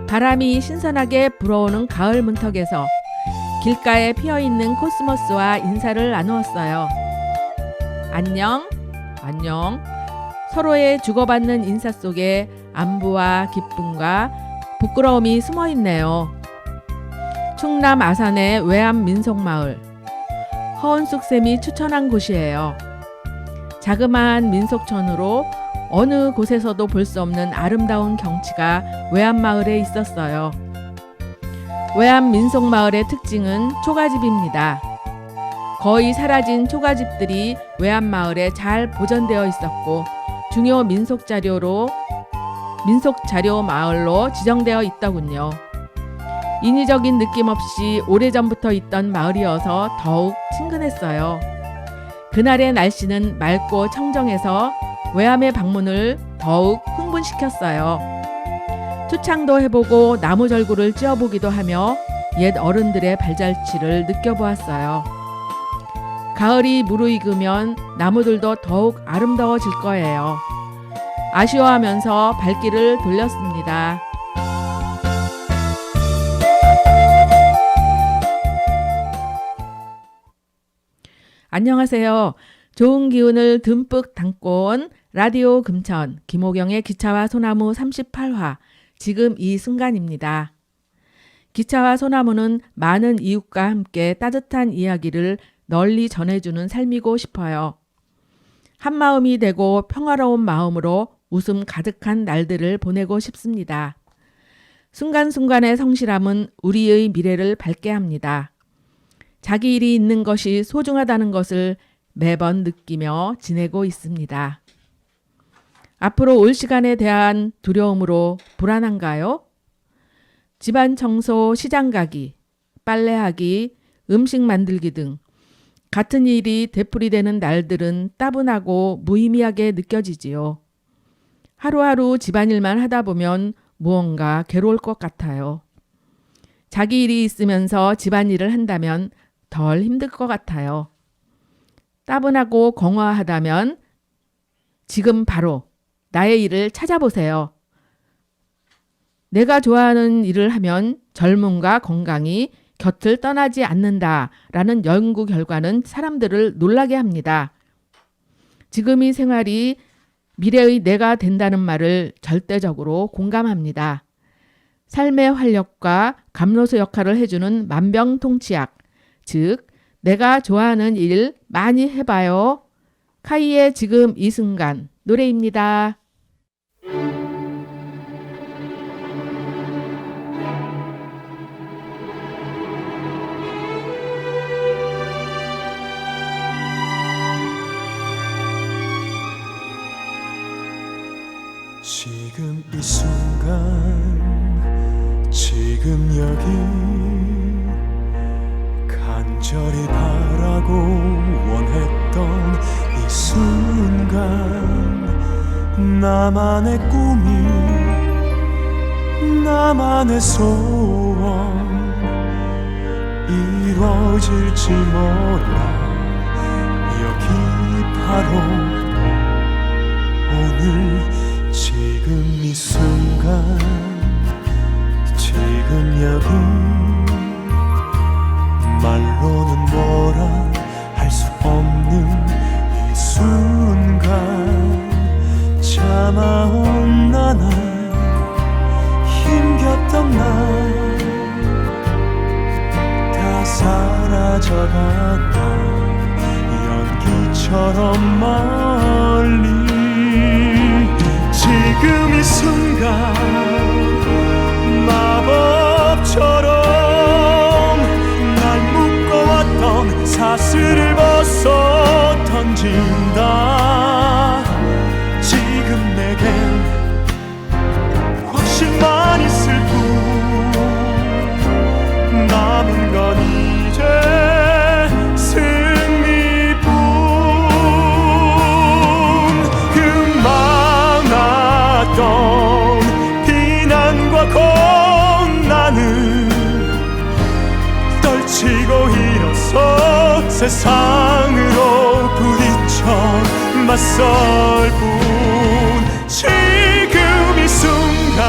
바람이 신선하게 불어오는 가을 문턱에서 길가에 피어있는 코스모스와 인사를 나누었어요. 안녕, 안녕. 서로의 주고받는 인사 속에 안부와 기쁨과 부끄러움이 숨어있네요. 충남 아산의 외암 민속마을. 허은숙쌤이 추천한 곳이에요. 자그마한 민속촌으로 어느 곳에서도 볼 수 없는 아름다운 경치가 외암마을에 있었어요. 외암 민속마을의 특징은 초가집입니다. 거의 사라진 초가집들이 외암마을에 잘 보존되어 있었고 중요 민속자료 마을로 지정되어 있더군요. 인위적인 느낌 없이 오래전부터 있던 마을이어서 더욱 친근했어요. 그날의 날씨는 맑고 청정해서 외암의 방문을 더욱 흥분시켰어요. 투창도 해보고 나무절구를 찧어보기도 하며 옛 어른들의 발자취를 느껴보았어요. 가을이 무르익으면 나무들도 더욱 아름다워질 거예요. 아쉬워하면서 발길을 돌렸습니다. 안녕하세요. 좋은 기운을 듬뿍 담고 온 라디오 금천 김호경의 기차와 소나무 38화 지금 이 순간입니다. 기차와 소나무는 많은 이웃과 함께 따뜻한 이야기를 널리 전해주는 삶이고 싶어요. 한마음이 되고 평화로운 마음으로 웃음 가득한 날들을 보내고 싶습니다. 순간순간의 성실함은 우리의 미래를 밝게 합니다. 자기 일이 있는 것이 소중하다는 것을 매번 느끼며 지내고 있습니다. 앞으로 올 시간에 대한 두려움으로 불안한가요? 집안 청소, 시장 가기, 빨래하기, 음식 만들기 등 같은 일이 되풀이되는 날들은 따분하고 무의미하게 느껴지지요. 하루하루 집안일만 하다 보면 무언가 괴로울 것 같아요. 자기 일이 있으면서 집안일을 한다면 덜 힘들 것 같아요. 따분하고 공허하다면 지금 바로 나의 일을 찾아보세요. 내가 좋아하는 일을 하면 젊음과 건강이 곁을 떠나지 않는다라는 연구 결과는 사람들을 놀라게 합니다. 지금의 생활이 미래의 내가 된다는 말을 절대적으로 공감합니다. 삶의 활력과 감로소 역할을 해주는 만병통치약, 즉 내가 좋아하는 일 많이 해봐요. 카이의 지금 이 순간 노래입니다. 지금 이 순간 지금 여기 간절히 바라고 원했던 이 순간 나만의 꿈이 나만의 소원 이루어질지 몰라 여기 바로 오늘 지금 이 순간 지금 여기 말로는 뭐라 할 수 없는 이 순간 참아온 나날 힘겹던 날 다 사라져간다 연기처럼 멀리 지금 이 순간 마법처럼 날 묶어왔던 사슬을 벗어 던진다 지금 내겐 확신만 있을 뿐 남은 건 이제 승리뿐 그 많았던 비난과 고난을 세상으로 부딪혀 맞설 뿐 지금 이 순간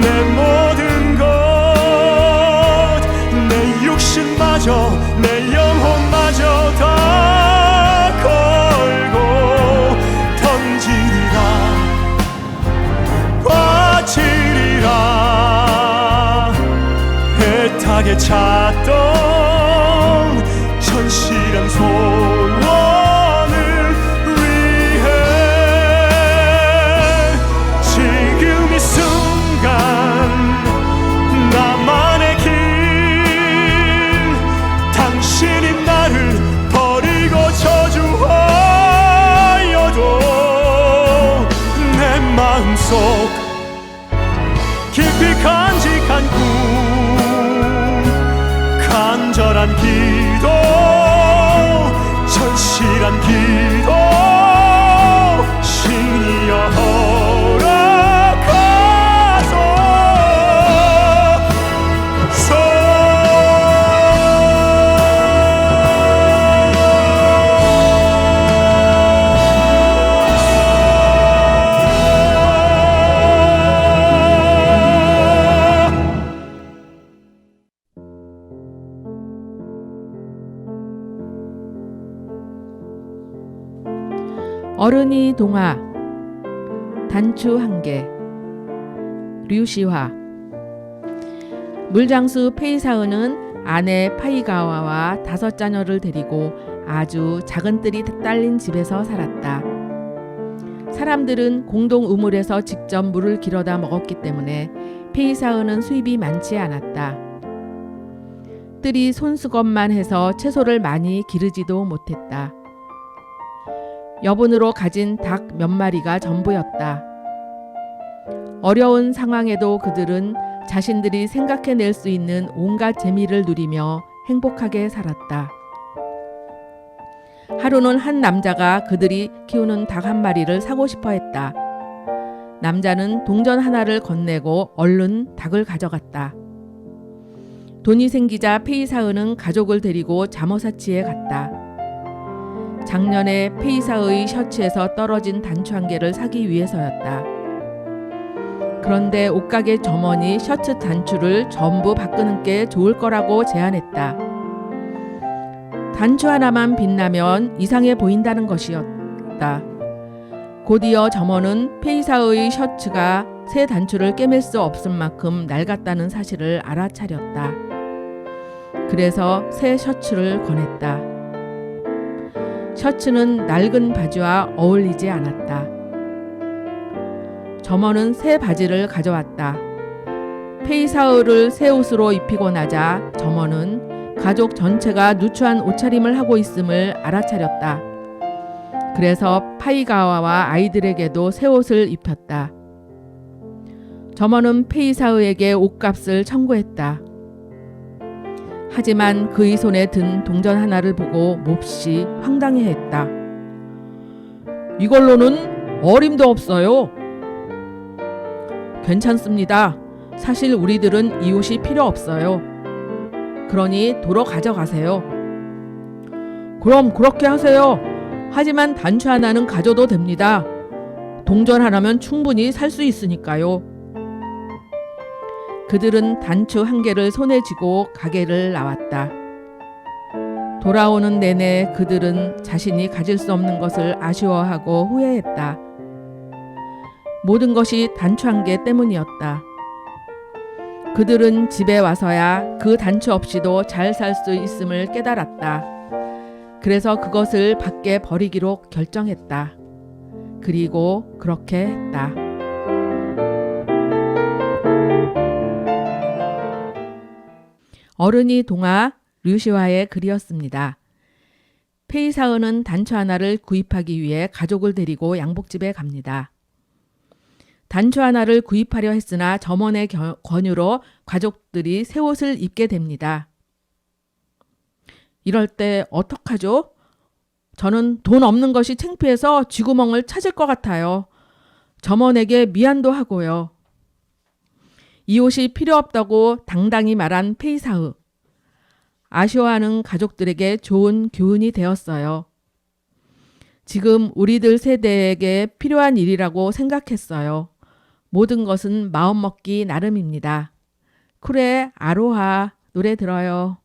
내 모든 것 내 육신마저 내 영혼마저 다 걸고 던지리라 바치리라 애타게 찾던 천실한 소원을 위해 지금 이 순간 나만의 길 당신이 나를 버리고 저주하여도 내 마음속 깊이 간직한 꿈 간절한 기도 절실한 기도 신이여 어른이 동화 단추 한 개 류시화 물장수 페이사은은 아내 파이가와와 5자녀를 데리고 아주 작은 뜰이 딸린 집에서 살았다. 사람들은 공동 우물에서 직접 물을 길어다 먹었기 때문에 페이사은은 수입이 많지 않았다. 뜰이 손수건만 해서 채소를 많이 기르지도 못했다. 여분으로 가진 닭 몇 마리가 전부였다. 어려운 상황에도 그들은 자신들이 생각해낼 수 있는 온갖 재미를 누리며 행복하게 살았다. 하루는 한 남자가 그들이 키우는 닭 한 마리를 사고 싶어 했다. 남자는 동전 하나를 건네고 얼른 닭을 가져갔다. 돈이 생기자 페이사은은 가족을 데리고 자모사치에 갔다. 작년에 페이사의 셔츠에서 떨어진 단추 한 개를 사기 위해서였다. 그런데 옷가게 점원이 셔츠 단추를 전부 바꾸는 게 좋을 거라고 제안했다. 단추 하나만 빛나면 이상해 보인다는 것이었다. 곧이어 점원은 페이사의 셔츠가 새 단추를 꿰맬 수 없을 만큼 낡았다는 사실을 알아차렸다. 그래서 새 셔츠를 권했다. 셔츠는 낡은 바지와 어울리지 않았다. 점원은 새 바지를 가져왔다. 페이사의를 새 옷으로 입히고 나자 점원은 가족 전체가 누추한 옷차림을 하고 있음을 알아차렸다. 그래서 파이가와와 아이들에게도 새 옷을 입혔다. 점원은 페이사의에게 옷값을 청구했다. 하지만 그의 손에 든 동전 하나를 보고 몹시 황당해했다. 이걸로는 어림도 없어요. 괜찮습니다. 사실 우리들은 이 옷이 필요 없어요. 그러니 도로 가져가세요. 그럼 그렇게 하세요. 하지만 단추 하나는 가져도 됩니다. 동전 하나면 충분히 살 수 있으니까요. 그들은 단추 한 개를 손에 쥐고 가게를 나왔다. 돌아오는 내내 그들은 자신이 가질 수 없는 것을 아쉬워하고 후회했다. 모든 것이 단추 한 개 때문이었다. 그들은 집에 와서야 그 단추 없이도 잘 살 수 있음을 깨달았다. 그래서 그것을 밖에 버리기로 결정했다. 그리고 그렇게 했다. 어른이 동화 류시화의 글이었습니다. 페이사은은 단추 하나를 구입하기 위해 가족을 데리고 양복집에 갑니다. 단추 하나를 구입하려 했으나 점원의 권유로 가족들이 새 옷을 입게 됩니다. 이럴 때 어떡하죠? 저는 돈 없는 것이 창피해서 쥐구멍을 찾을 것 같아요. 점원에게 미안도 하고요. 이 옷이 필요 없다고 당당히 말한 페이사의. 아쉬워하는 가족들에게 좋은 교훈이 되었어요. 지금 우리들 세대에게 필요한 일이라고 생각했어요. 모든 것은 마음먹기 나름입니다. 쿨의 아로하 노래 들어요.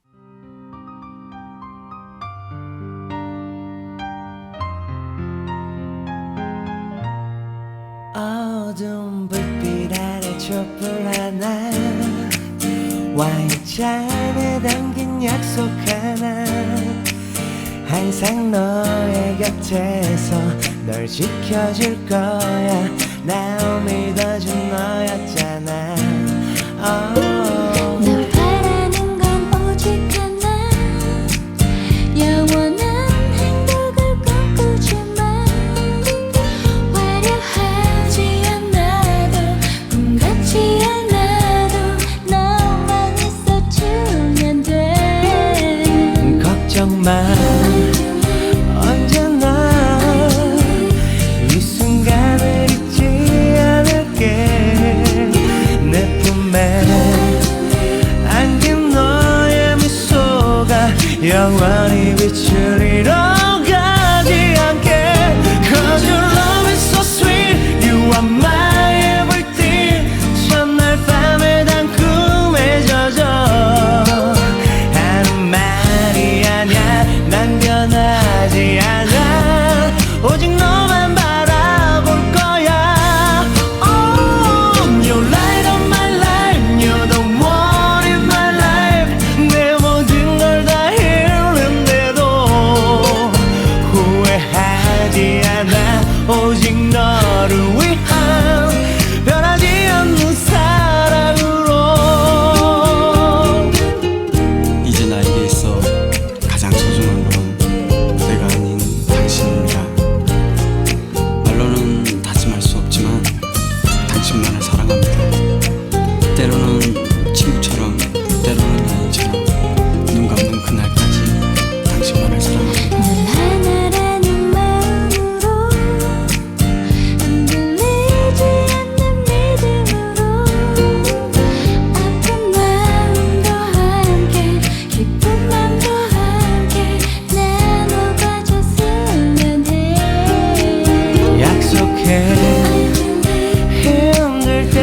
어두운 불빛 아래 촛불 하나 와인잔에 담긴 약속 하나 항상 너의 곁에서 널 지켜줄 거야 날 믿어준 너였잖아 난 바라는 건 오직 하나 영원한 행복을 꿈꾸지만 화려하지 않아도 꿈 같지 않아도 너만 있어주면 돼 걱정 마 언제나 이 순간을 잊지 않을게 내 품에 안긴 너의 미소가 영원히 비추리러 가지 않게 Cause your love is so sweet You are my everything 첫날 밤에 단 꿈에 젖어 하는 말이 아냐 난 변하지 않아 오직 너만 바라볼 거야 Oh, you're light of my life You're the one in my life 내 모든 걸 다 잃는데도 후회하지 않아 오직 너를 위한 변하지 않는 사랑으로 이제 나에게 있어 가장 소중한 건 내가 아닌 당신입니다. 말로는 다짐할 수 없지만 당신만을 사랑합니다. 때로는 친구처럼 때로는 연인처럼 눈 감는 그날까지 당신만을 사랑합니다. 늘 하나라는 마음으로 흔들리지 않는 믿음으로 아픈 마음도 함께 기쁜 맘도 함께 나눠가졌으면 해 약속해 힘들 때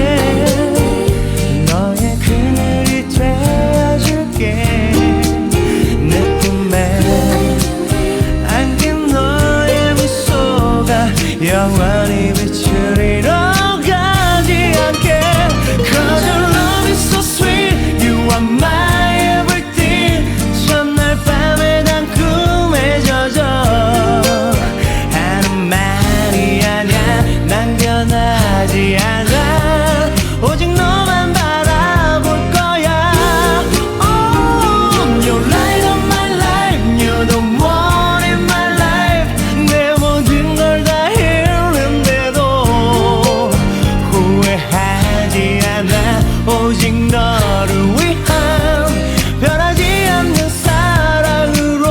너의 그늘이 되어줄게 내 품에 안긴 너의 미소가 영원히 비추리러 가지 않게 Cause your love is so sweet You are my everything 첫날 밤에 단 꿈에 젖어 하는 말이 아냐 난 변하지 않아 오직 너만 바라볼 거야 Oh, you're light of my life You're the one in my life 내 모든 걸 다 잃는데도 후회하지 않아 오직 너를 위한 변하지 않는 사랑으로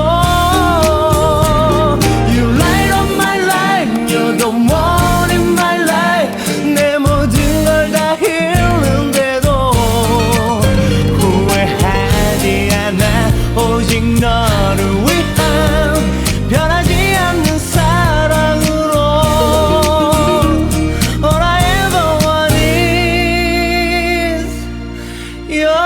You light of my life You're the one in my life 내 모든 걸 다 잃는데도 후회하지 않아 오직 너를 위한 변하지 않는 사랑으로 All I ever want is your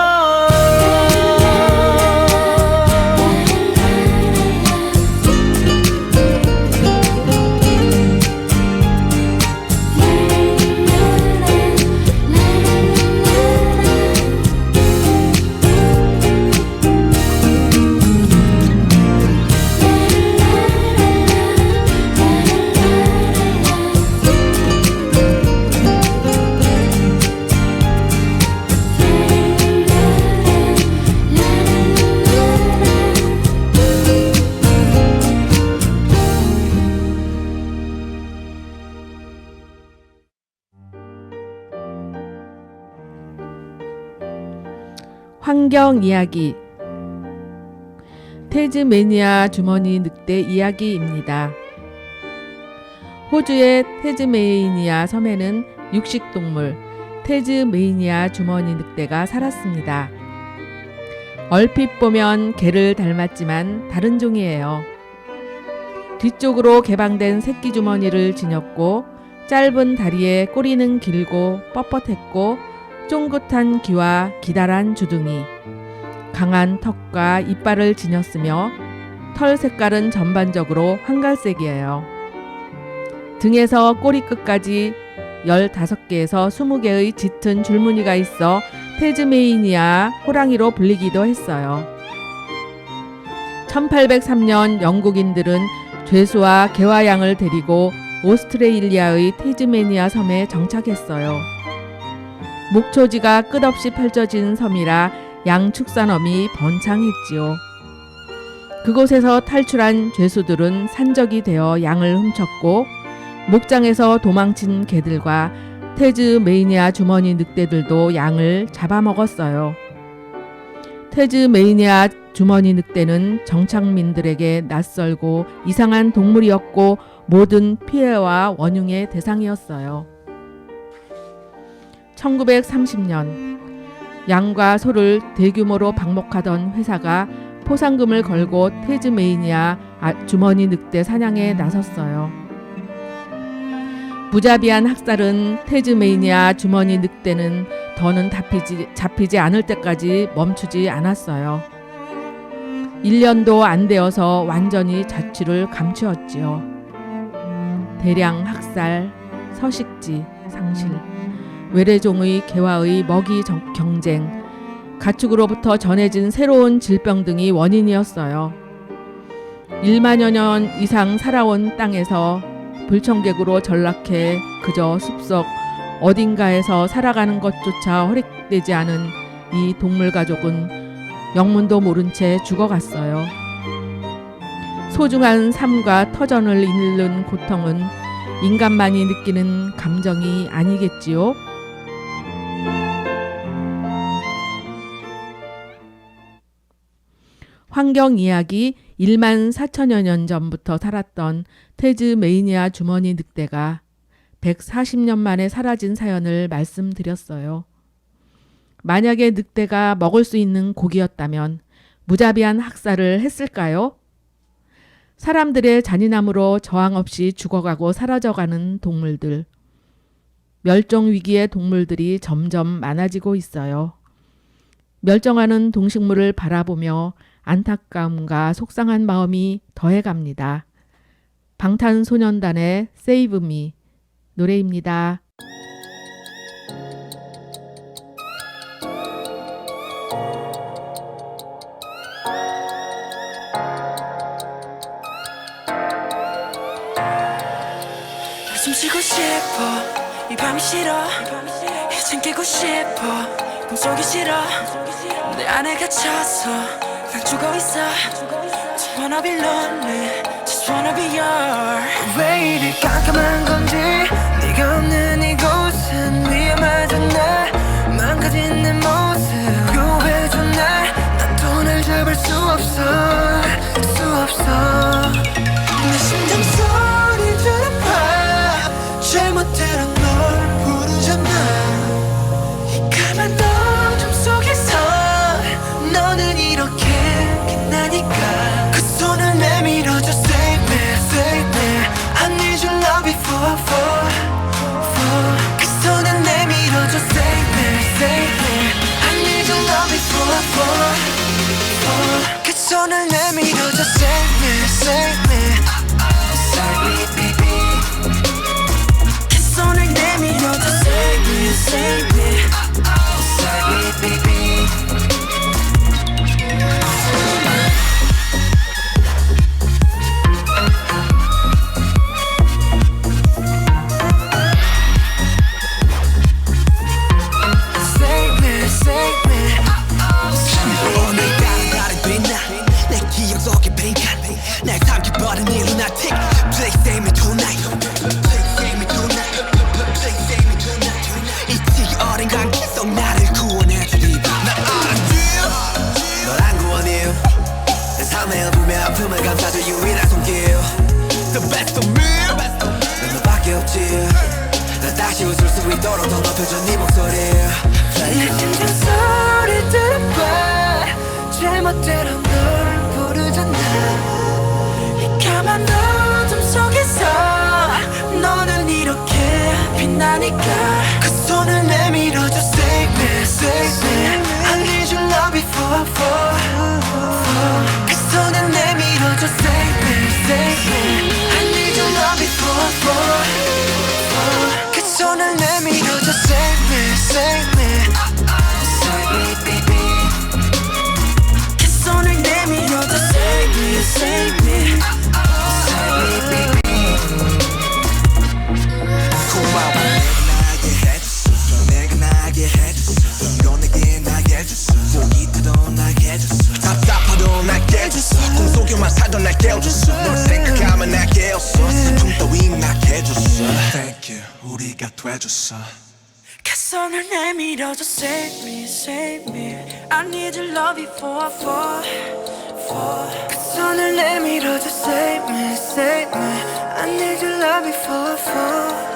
환경 이야기 테즈메니아 주머니 늑대 이야기입니다. 호주의 테즈메이니아 섬에는 육식동물 테즈메이니아 주머니 늑대가 살았습니다. 얼핏 보면 개를 닮았지만 다른 종이에요. 뒤쪽으로 개방된 새끼 주머니를 지녔고 짧은 다리에 꼬리는 길고 뻣뻣했고 쫑긋한 귀와 기다란 주둥이, 강한 턱과 이빨을 지녔으며 털 색깔은 전반적으로 황갈색이에요. 등에서 꼬리 끝까지 15개에서 20개의 짙은 줄무늬가 있어 태즈메이니아 호랑이로 불리기도 했어요. 1803년 영국인들은 죄수와 개와 양을 데리고 오스트레일리아의 태즈메니아 섬에 정착했어요. 목초지가 끝없이 펼쳐진 섬이라 양 축산업이 번창했지요. 그곳에서 탈출한 죄수들은 산적이 되어 양을 훔쳤고 목장에서 도망친 개들과 태즈메이니아 주머니 늑대들도 양을 잡아먹었어요. 태즈메이니아 주머니 늑대는 정착민들에게 낯설고 이상한 동물이었고 모든 피해와 원흉의 대상이었어요. 1930년 양과 소를 대규모로 방목하던 회사가 포상금을 걸고 태즈메이니아 주머니 늑대 사냥에 나섰어요. 무자비한 학살은 태즈메이니아 주머니 늑대는 더는 잡히지 않을 때까지 멈추지 않았어요. 1년도 안 되어서 완전히 자취를 감추었지요. 대량 학살, 서식지, 상실, 외래종의 개와의 먹이 경쟁, 가축으로부터 전해진 새로운 질병 등이 원인이었어요. 1만여 년 이상 살아온 땅에서 불청객으로 전락해 그저 숲속 어딘가에서 살아가는 것조차 허락되지 않은 이 동물 가족은 영문도 모른 채 죽어갔어요. 소중한 삶과 터전을 잃는 고통은 인간만이 느끼는 감정이 아니겠지요? 환경 이야기 1만 4천여 년 전부터 살았던 태즈메이니아 주머니 늑대가 140년 만에 사라진 사연을 말씀드렸어요. 만약에 늑대가 먹을 수 있는 고기였다면 무자비한 학살을 했을까요? 사람들의 잔인함으로 저항 없이 죽어가고 사라져가는 동물들. 멸종 위기의 동물들이 점점 많아지고 있어요. 멸종하는 동식물을 바라보며 안타까움과 속상한 마음이 더해갑니다. 방탄소년단의 Save Me 노래입니다. 숨쉬고 싶어 이 밤이 싫어 이젠 깨고 싶어 꿈속이 싫어 내 안에 갇혀서 난 죽어있어 Just wanna be lonely Just wanna be yours 왜 이리 깜깜한 건지 네가 없는 이곳은 위험하잖아 망가진 내 모습 구해줘 난 돈을 잡을 수 없어 내 심장 소리처럼 잘못 들은 널 부르잖아 이 까만 어둠 속에서 너는 이렇게 빛나니까 그 손을 내밀어줘 Save me, save me I need your love before 그 손을 내밀어줘 Save me, save me 원하니까 그 손을 내밀어줘 Save me, save me I need your love before I fall 그 손을 내밀어줘 Save me, save me I need your love before I fall 그 손을 내밀어줘 Save me, save me Save me, baby 그 손을 내밀어줘 Save me, save me Save me, baby 고마워 나게 해줬어 내가 나게 해줬어 넌 내게 나게 해줬어 고기도 나게 해줬어 답답하도 나게 해줬어 꿈속에만 살던 날 깨워줬어 널 생각하면 나게 해줬어 슬픔 따윈 나게 해줬어 Thank you 우리가 돼줬어 그 손을 내밀어줘 Save me, save me I need your love before I fall 그 손을 내밀어줘 Save me, save me I need your love before I fall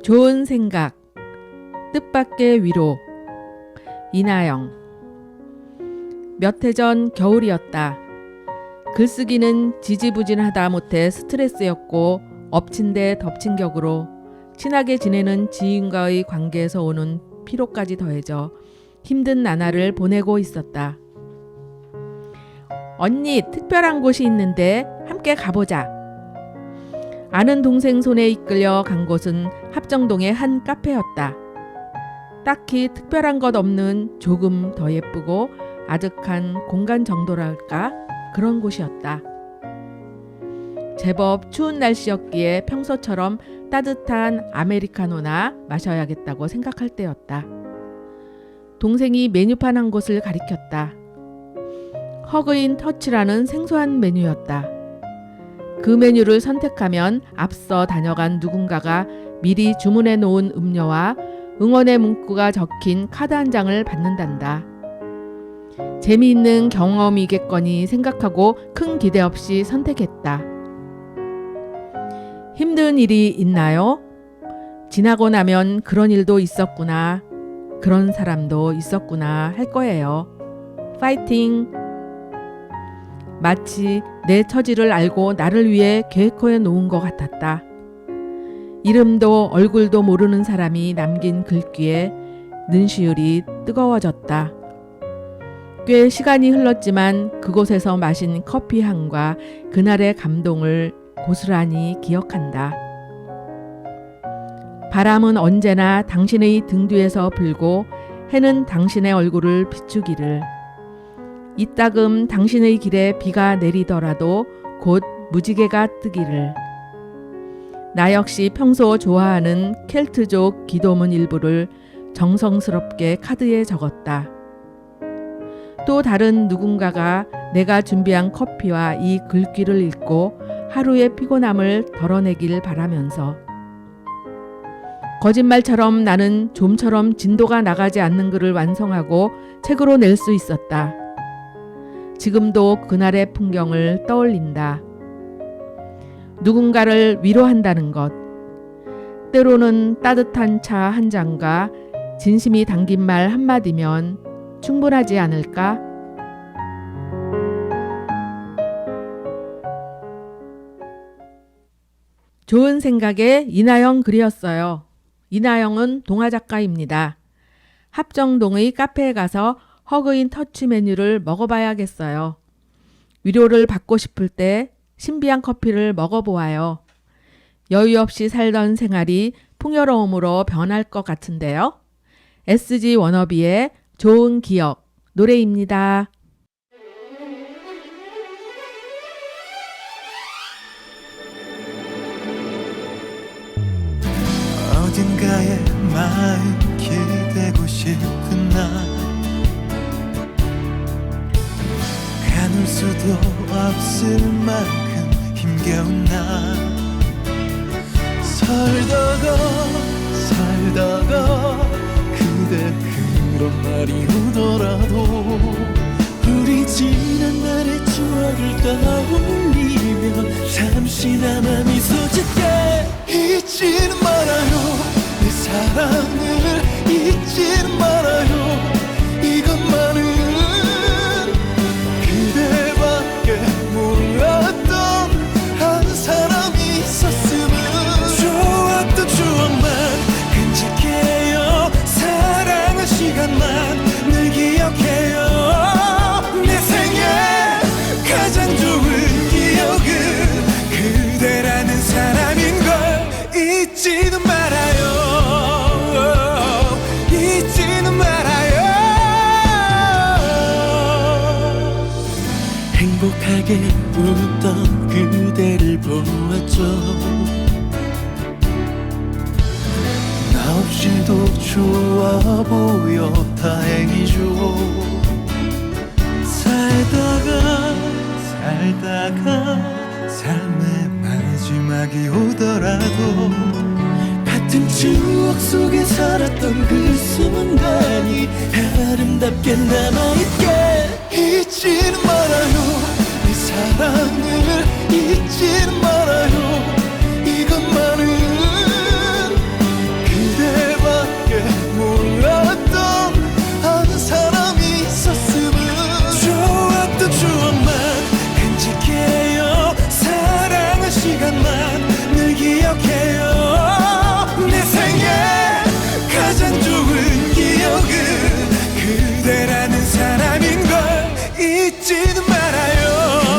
좋은 생각, 뜻밖의 위로. 이나영. 몇 해 전 겨울이었다. 글쓰기는 지지부진하다 못해 스트레스였고 엎친 데 덮친 격으로 친하게 지내는 지인과의 관계에서 오는 피로까지 더해져 힘든 나날을 보내고 있었다. 언니, 특별한 곳이 있는데 함께 가보자. 아는 동생 손에 이끌려 간 곳은 합정동의 한 카페였다. 딱히 특별한 것 없는 조금 더 예쁘고 아득한 공간 정도랄까 그런 곳이었다. 제법 추운 날씨였기에 평소처럼 따뜻한 아메리카노나 마셔야겠다고 생각할 때였다. 동생이 메뉴판 한 곳을 가리켰다. 허그인 터치라는 생소한 메뉴였다. 그 메뉴를 선택하면 앞서 다녀간 누군가가 미리 주문해 놓은 음료와 응원의 문구가 적힌 카드 한 장을 받는단다. 재미있는 경험이겠거니 생각하고 큰 기대 없이 선택했다. 힘든 일이 있나요? 지나고 나면 그런 일도 있었구나, 그런 사람도 있었구나 할 거예요. 파이팅! 마치 내 처지를 알고 나를 위해 계획해 놓은 것 같았다. 이름도 얼굴도 모르는 사람이 남긴 글귀에 눈시울이 뜨거워졌다. 꽤 시간이 흘렀지만 그곳에서 마신 커피 향과 그날의 감동을 고스란히 기억한다. 바람은 언제나 당신의 등 뒤에서 불고 해는 당신의 얼굴을 비추기를. 이따금 당신의 길에 비가 내리더라도 곧 무지개가 뜨기를. 나 역시 평소 좋아하는 켈트족 기도문 일부를 정성스럽게 카드에 적었다. 또 다른 누군가가 내가 준비한 커피와 이 글귀를 읽고 하루의 피곤함을 덜어내길 바라면서. 거짓말처럼 나는 좀처럼 진도가 나가지 않는 글을 완성하고 책으로 낼 수 있었다. 지금도 그날의 풍경을 떠올린다. 누군가를 위로한다는 것. 때로는 따뜻한 차 한 잔과 진심이 담긴 말 한마디면 충분하지 않을까? 좋은 생각에 이나영 글이었어요. 이나영은 동화작가입니다. 합정동의 카페에 가서 허그인 터치 메뉴를 먹어봐야겠어요. 위로를 받고 싶을 때 신비한 커피를 먹어보아요. 여유 없이 살던 생활이 풍요로움으로 변할 것 같은데요. SG 워너비의 좋은 기억 노래입니다. 어딘가에 마음 기대고 싶은 날 가눌 수도 없을 만큼 힘겨운 날 살다가 그대 그런 날이 오더라도 우리 지난날의 추억을 떠올리며 잠시나마 미소 짓게 잊지는 말아요 내 사랑을 잊지는 말아요 이것만은 그대와 잊지는 말아요. 잊지는 말아요. 행복하게 웃던 그대를 보았죠. 나 없이도 좋아 보여 다행이죠. 살다가 삶의 마지막이 오더라도 같은 추억 속에 살았던 그 순간이 아름답게 남아있게. 잊지는 말아요. 내 사랑을 잊지는 말아요. 이것만은 그대밖에 몰랐던 한 사람이 있었으면. 좋았던 추억만 간직해요. 사랑한 시간만 늘 기억해요. 내 생에 가장 좋은 기억은 그대라는 사람인걸 잊지는 말아요.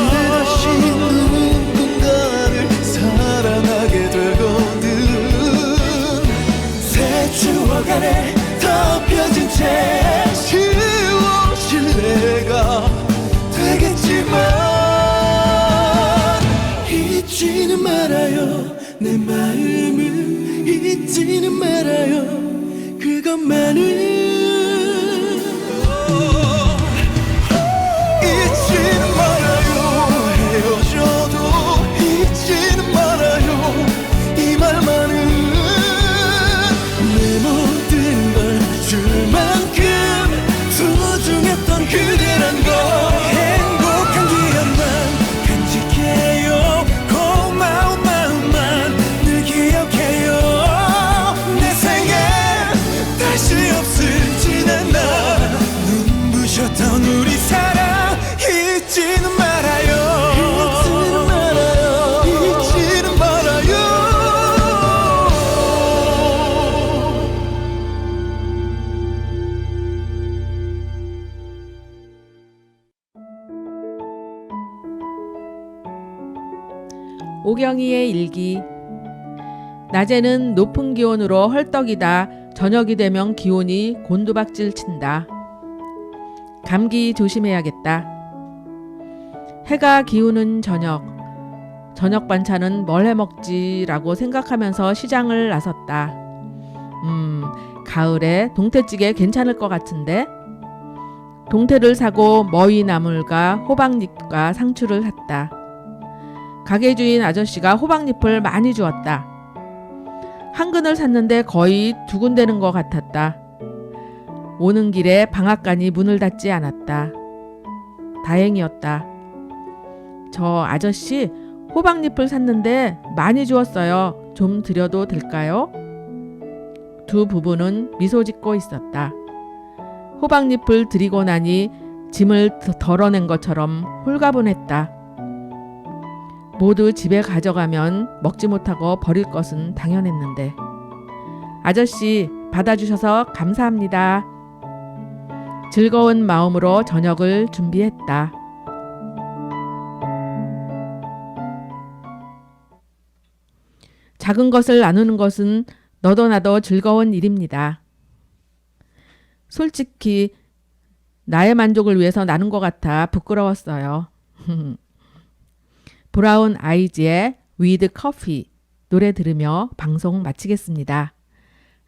그대 다시 누군가를 사랑하게 되거든. 새 추억 안에 덮여진 채 지워질 내가 되겠지만 잊지는 말아요. 내 마음을 잊지는 말아요. 그것만은 잊지는 말아요. 헤어져도 잊지는 말아요. 이 말만은 내 모든 걸 줄 만큼 소중했던 그대란 걸. 행복한 기억만 간직해요. 고마운 마음만 늘 기억해요. 내 생에 다시 없을진 않아. 눈부셨던 우리 사랑 잊지는 말아요. 잊지는 말아요. 잊지는 말아요. 오경이의 일기. 낮에는 높은 기온으로 헐떡이다 저녁이 되면 기온이 곤두박질 친다. 감기 조심해야겠다. 해가 기우는 저녁 반찬은 뭘 해먹지라고 생각하면서 시장을 나섰다. 가을에 동태찌개 괜찮을 것 같은데? 동태를 사고 머위나물과 호박잎과 상추를 샀다. 가게 주인 아저씨가 호박잎을 많이 주었다. 한 근을 샀는데 거의 두근대는 것 같았다. 오는 길에 방앗간이 문을 닫지 않았다. 다행이었다. 저 아저씨 호박잎을 샀는데 많이 주었어요. 좀 드려도 될까요? 두 부부는 미소 짓고 있었다. 호박잎을 드리고 나니 짐을 덜어낸 것처럼 홀가분했다. 모두 집에 가져가면 먹지 못하고 버릴 것은 당연했는데. 아저씨 받아주셔서 감사합니다. 즐거운 마음으로 저녁을 준비했다. 작은 것을 나누는 것은 너도 나도 즐거운 일입니다. 솔직히 나의 만족을 위해서 나눈 것 같아 부끄러웠어요. 브라운 아이즈의 위드 커피 노래 들으며 방송 마치겠습니다.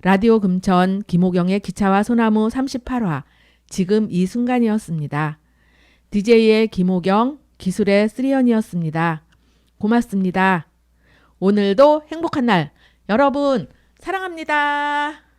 라디오 금천 김호경의 기차와 소나무 38화 지금 이 순간이었습니다. DJ의 김호경, 기술의 쓰리언이었습니다. 고맙습니다. 오늘도 행복한 날 여러분 사랑합니다.